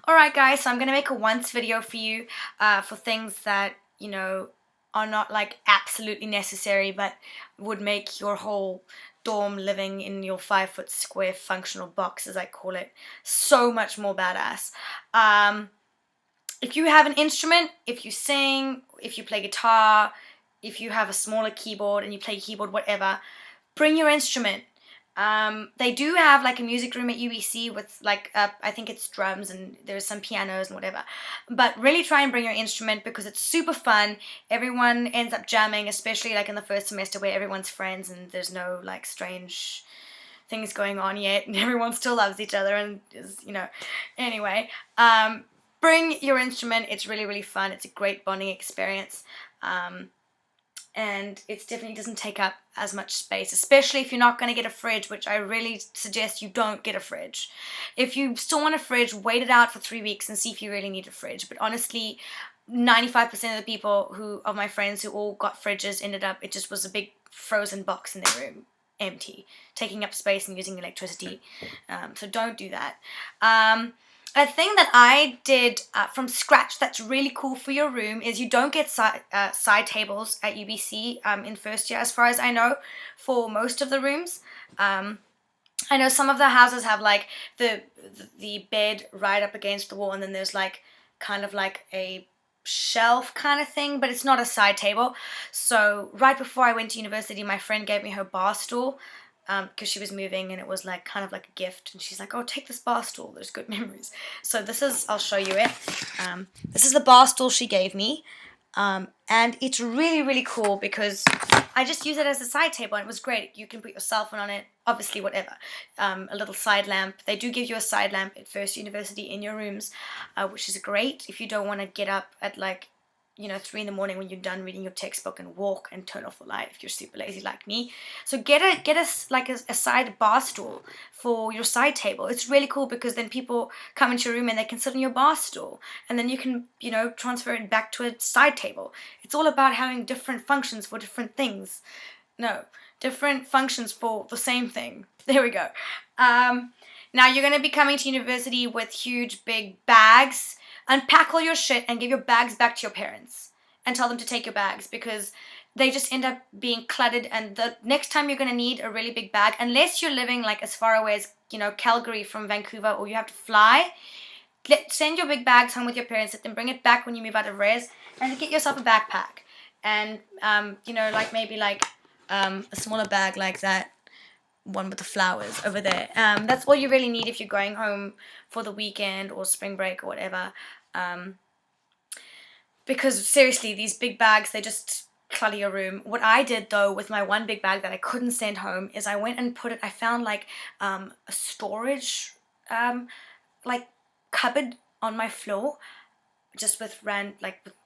Alright guys, so I'm gonna make a once video for you for things that, you know, are not like absolutely necessary but would make your whole dorm living in your 5 foot square functional box, as I call it, so much more badass. If you have an instrument, if you sing, if you play guitar, if you have a smaller keyboard and you play keyboard, whatever, bring your instrument. They do have like a music room at UBC with like I think it's drums and there's some pianos and whatever. But really try and bring your instrument because it's super fun. Everyone ends up jamming, especially like in the first semester where everyone's friends and there's no like strange things going on yet and everyone still loves each other and is, anyway. Bring your instrument. It's really, really fun. It's a great bonding experience. And it definitely doesn't take up as much space, especially if you're not going to get a fridge, which I really suggest you don't get a fridge. If you still want a fridge, wait it out for 3 weeks and see if you really need a fridge. But honestly, 95% of the people of my friends who all got fridges ended up, it just was a big frozen box in their room, empty, taking up space and using electricity. So don't do that. A thing that I did from scratch that's really cool for your room is you don't get side tables at UBC in first year, as far as I know, for most of the rooms. I know some of the houses have like the bed right up against the wall, and then there's like kind of like a shelf kind of thing, but it's not a side table. So right before I went to university, my friend gave me her bar stool because she was moving and it was like kind of like a gift, and she's like, oh, take this bar stool, there's good memories. So I'll show you it. This is the bar stool she gave me, and it's really, really cool because I just use it as a side table and it was great. You can put your cell phone on it, obviously, whatever. A little side lamp. They do give you a side lamp at First University in your rooms, which is great if you don't want to get up at like 3 in the morning when you're done reading your textbook and walk and turn off the light if you're super lazy like me. So get a side bar stool for your side table. It's really cool because then people come into your room and they can sit on your bar stool, and then you can transfer it back to a side table. It's all about having different functions for different things. No, different functions for the same thing. There we go. Now you're going to be coming to university with huge big bags. Unpack all your shit and give your bags back to your parents and tell them to take your bags, because they just end up being cluttered, and the next time you're going to need a really big bag, unless you're living like as far away as Calgary from Vancouver, or you have to fly, send your big bags home with your parents, let them bring it back when you move out of res, and get yourself a backpack and maybe a smaller bag like that one with the flowers over there. That's all you really need if you're going home for the weekend or spring break or whatever. Because seriously, these big bags, they just clutter your room. What I did though with my one big bag that I couldn't send home is I went and I found like a storage cupboard on my floor, just with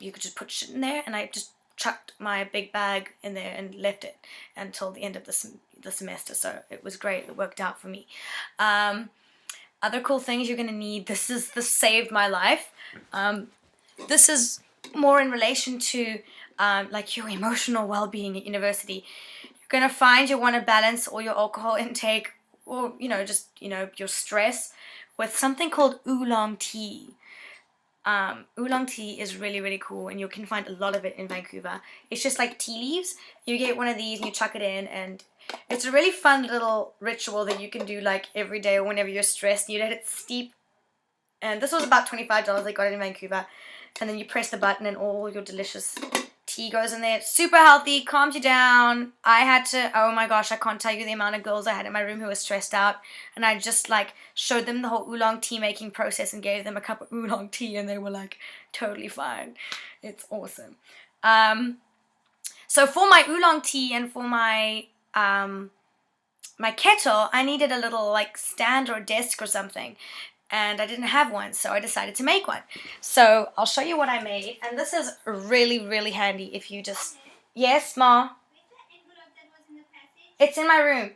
you could just put shit in there, and I just chucked my big bag in there and left it until the end of the semester. So it was great. It worked out for me. Other cool things you're gonna need. This saved my life. This is more in relation to your emotional well-being at university. You're gonna find you want to balance all your alcohol intake, or your stress, with something called oolong tea. Oolong tea is really, really cool, and you can find a lot of it in Vancouver. It's just like tea leaves. You get one of these and you chuck it in, and it's a really fun little ritual that you can do like every day or whenever you're stressed. You let it steep, and this was about $25. I got it in Vancouver, and then you press the button and all your delicious tea goes in there. It's super healthy, calms you down. I had to, oh my gosh, I can't tell you the amount of girls I had in my room who were stressed out, and I just showed them the whole oolong tea making process and gave them a cup of oolong tea, and they were totally fine. It's awesome. So for my oolong tea and for my kettle, I needed a little stand or desk or something, and I didn't have one, so I decided to make one. So I'll show you what I made, and this is really, really handy if you just... Yes, Ma? It's in my room.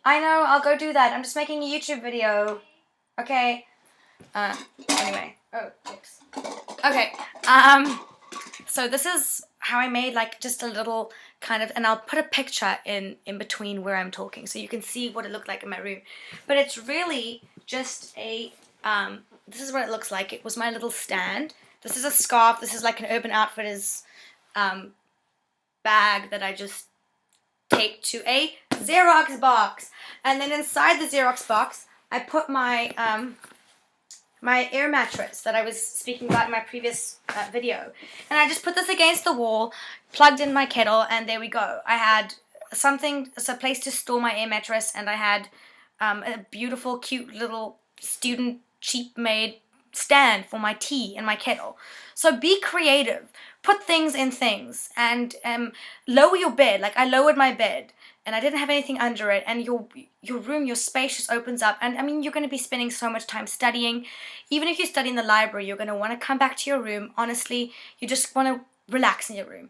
I know, I'll go do that. I'm just making a YouTube video. Okay. Anyway. Oh, oops. Okay. So this is how I made just a little kind of, and I'll put a picture in between where I'm talking so you can see what it looked like in my room. But it's really just a, this is what it looks like. It was my little stand. This is a scarf. This is like an Urban Outfitters bag that I just taped to a Xerox box. And then inside the Xerox box, I put my my air mattress that I was speaking about in my previous video. And I just put this against the wall, plugged in my kettle, and there we go. I had a place to store my air mattress, and I had a beautiful, cute little student cheap made stand for my tea and my kettle. So be creative. Put things in things, and lower your bed. Like I lowered my bed, and I didn't have anything under it, and your room, your space just opens up. And I mean, you're going to be spending so much time studying. Even if you study in the library, you're going to want to come back to your room. Honestly, you just want to relax in your room.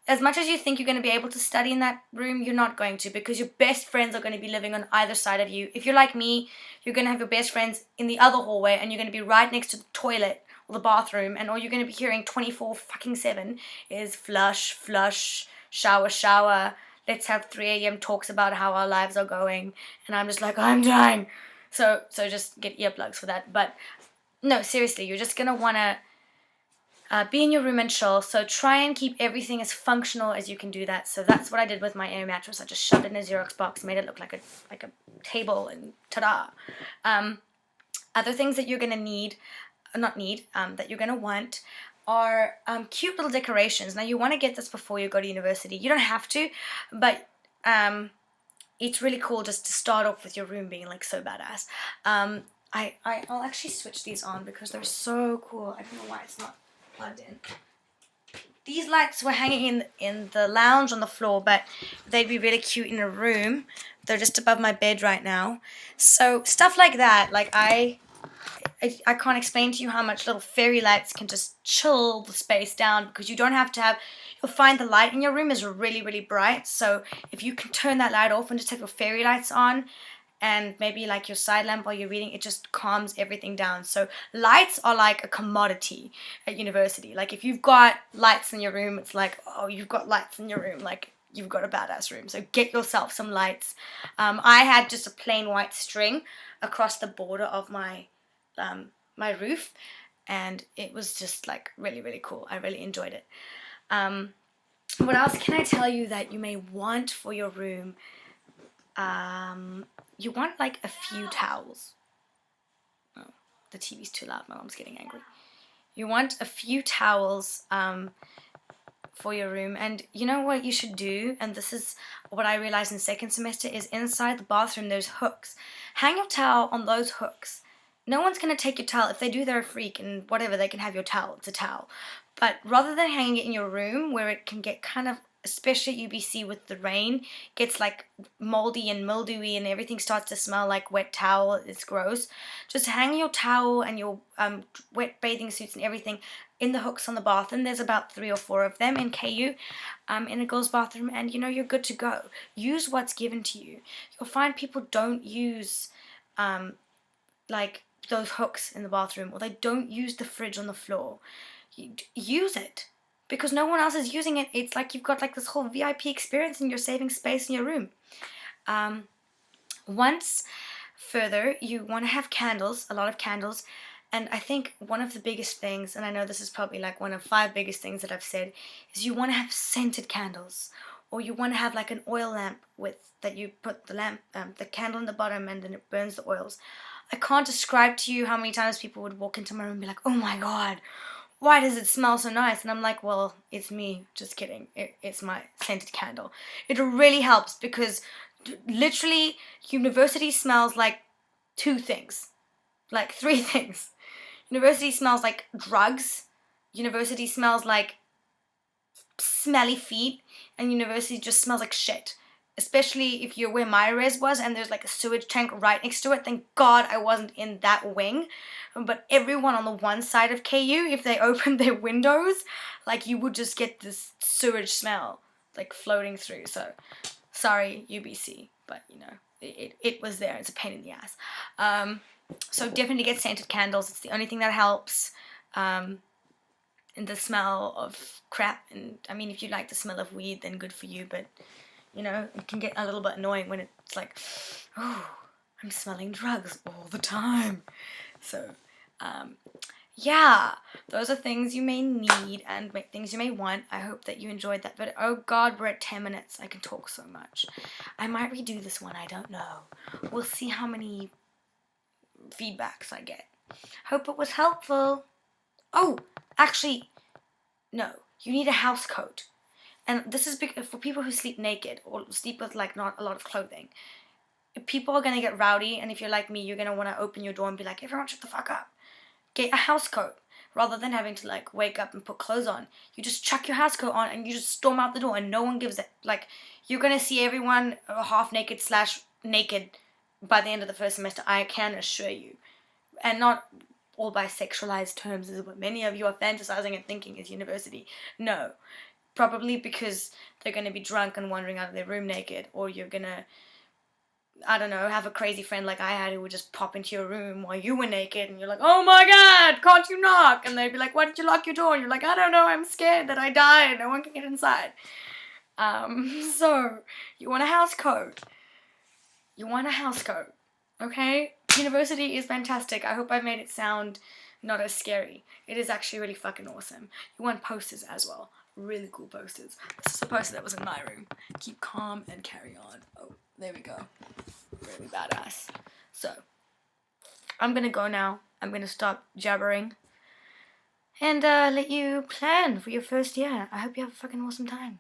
As much as you think you're going to be able to study in that room, you're not going to, because your best friends are going to be living on either side of you. If you're like me, you're going to have your best friends in the other hallway, and you're going to be right next to the toilet or the bathroom, and all you're going to be hearing 24/7 is flush, flush, shower, shower. Let's have 3 a.m. talks about how our lives are going. And I'm just like, I'm dying. So just get earplugs for that. But no, seriously, you're just going to want to be in your room and chill. So try and keep everything as functional as you can do that. So that's what I did with my air mattress. I just shoved it in a Xerox box, made it look like a table, and ta-da. Other things that you're going to that you're going to want are cute little decorations. Now, you want to get this before you go to university. You don't have to, but it's really cool just to start off with your room being like so badass. I'll actually switch these on because they're so cool. I don't know why it's not plugged in. These lights were hanging in the lounge on the floor, but they'd be really cute in a room. They're just above my bed right now. So stuff like that, like I can't explain to you how much little fairy lights can just chill the space down, because you don't have to have, you'll find the light in your room is really, really bright. So if you can turn that light off and just have your fairy lights on, and maybe like your side lamp while you're reading, it just calms everything down. So lights are like a commodity at university. Like if you've got lights in your room, it's like, oh, you've got lights in your room. Like you've got a badass room. So get yourself some lights. I had just a plain white string across the border of my my roof, and it was just like really, really cool. I really enjoyed it. What else can I tell you that you may want for your room? You want like a few towels. Oh, the TV's too loud. My mom's getting angry. You want a few towels for your room, and you know what you should do, and this is what I realized in second semester, is inside the bathroom there's hooks. Hang your towel on those hooks. No one's going to take your towel. If they do, they're a freak, and whatever, they can have your towel. It's a towel. But rather than hanging it in your room where it can get kind of, especially at UBC with the rain, gets like moldy and mildewy and everything starts to smell like wet towel. It's gross. Just hang your towel and your wet bathing suits and everything in the hooks on the bathroom. There's about 3 or 4 of them in KU, in a girl's bathroom, and you know you're good to go. Use what's given to you. You'll find people don't use like those hooks in the bathroom, or they don't use the fridge on the floor. Use it, because no one else is using it. It's like you've got like this whole VIP experience and you're saving space in your room. Once further, you want to have candles, a lot of candles. And I think one of the biggest things, and I know this is probably like one of 5 biggest things that I've said, is you want to have scented candles, or you want to have like an oil lamp with that you put the candle in the bottom and then it burns the oils. I can't describe to you how many times people would walk into my room and be like, oh my god, why does it smell so nice? And I'm like, well, it's me. Just kidding. It's my scented candle. It really helps, because literally university smells like 2 things. Like 3 things. University smells like drugs. University smells like smelly feet. And university just smells like shit. Especially if you're where my res was and there's like a sewage tank right next to it. Thank God I wasn't in that wing. But everyone on the one side of KU, if they opened their windows, like you would just get this sewage smell like floating through. So sorry UBC, but you know, it was there. It's a pain in the ass. So definitely get scented candles. It's the only thing that helps. And the smell of crap, and I mean if you like the smell of weed, then good for you, but you know, it can get a little bit annoying when it's like, oh, I'm smelling drugs all the time. So, yeah, those are things you may need and things you may want. I hope that you enjoyed that video. Oh God, we're at 10 minutes. I can talk so much. I might redo this one. I don't know. We'll see how many feedbacks I get. Hope it was helpful. Oh, actually, no. You need a house coat. And this is big for people who sleep naked or sleep with like not a lot of clothing. People are going to get rowdy, and if you're like me, you're going to want to open your door and be like, everyone shut the fuck up. Get a house coat. Rather than having to like wake up and put clothes on, you just chuck your house coat on and you just storm out the door and no one gives it. Like, you're going to see everyone half naked / naked by the end of the first semester, I can assure you. And not all by sexualized terms is what many of you are fantasizing and thinking is university. No. Probably because they're going to be drunk and wandering out of their room naked, or you're going to, I don't know, have a crazy friend like I had who would just pop into your room while you were naked and you're like, oh my God, can't you knock? And they'd be like, why did you lock your door? And you're like, I don't know, I'm scared that I die and no one can get inside. So, you want a house coat. You want a house coat, okay? University is fantastic. I hope I made it sound not as scary. It is actually really fucking awesome. You want posters as well. Really cool posters. This is a poster that was in my room. Keep calm and carry on. Oh, there we go. Really badass. So, I'm gonna go now. I'm gonna stop jabbering and let you plan for your first year. I hope you have a fucking awesome time.